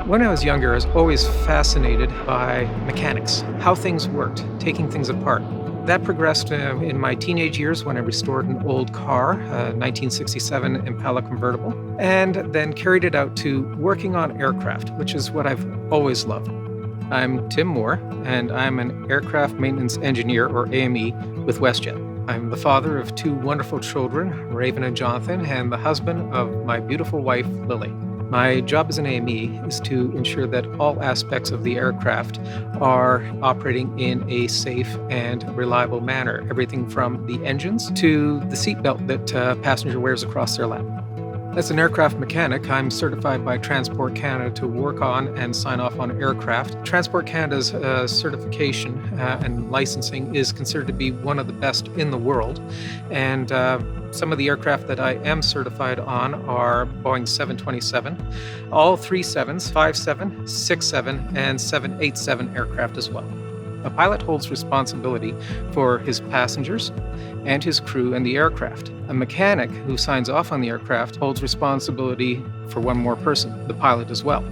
When I was younger, I was always fascinated by mechanics, how things worked, taking things apart. That progressed in my teenage years when I restored an old car, a 1967 Impala convertible, and then carried it out to working on aircraft, which is what I've always loved. I'm Tim Moore, and I'm an aircraft maintenance engineer, or AME, with WestJet. I'm the father of two wonderful children, Raven and Jonathan, and the husband of my beautiful wife, Lily. My job as an AME is to ensure that all aspects of the aircraft are operating in a safe and reliable manner. Everything from the engines to the seatbelt that passenger wears across their lap. As an aircraft mechanic, I'm certified by Transport Canada to work on and sign off on aircraft. Transport Canada's certification and licensing is considered to be one of the best in the world. And some of the aircraft that I am certified on are Boeing 727, all 37s, 57, 67, and 787 aircraft as well. A pilot holds responsibility for his passengers and his crew and the aircraft. A mechanic who signs off on the aircraft holds responsibility for one more person, the pilot as well.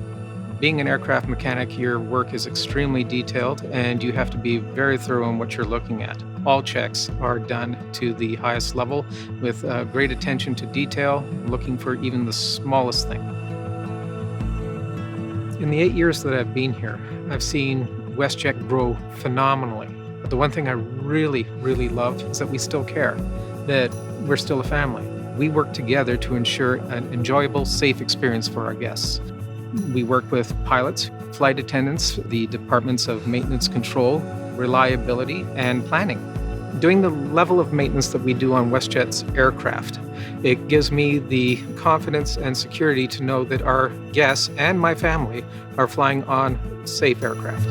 Being an aircraft mechanic, your work is extremely detailed and you have to be very thorough in what you're looking at. All checks are done to the highest level with great attention to detail, looking for even the smallest thing. In the 8 years that I've been here, I've seen WestJet grow phenomenally. But the one thing I really, really love is that we still care, that we're still a family. We work together to ensure an enjoyable, safe experience for our guests. We work with pilots, flight attendants, the departments of maintenance control, reliability, and planning. Doing the level of maintenance that we do on WestJet's aircraft, it gives me the confidence and security to know that our guests and my family are flying on safe aircraft.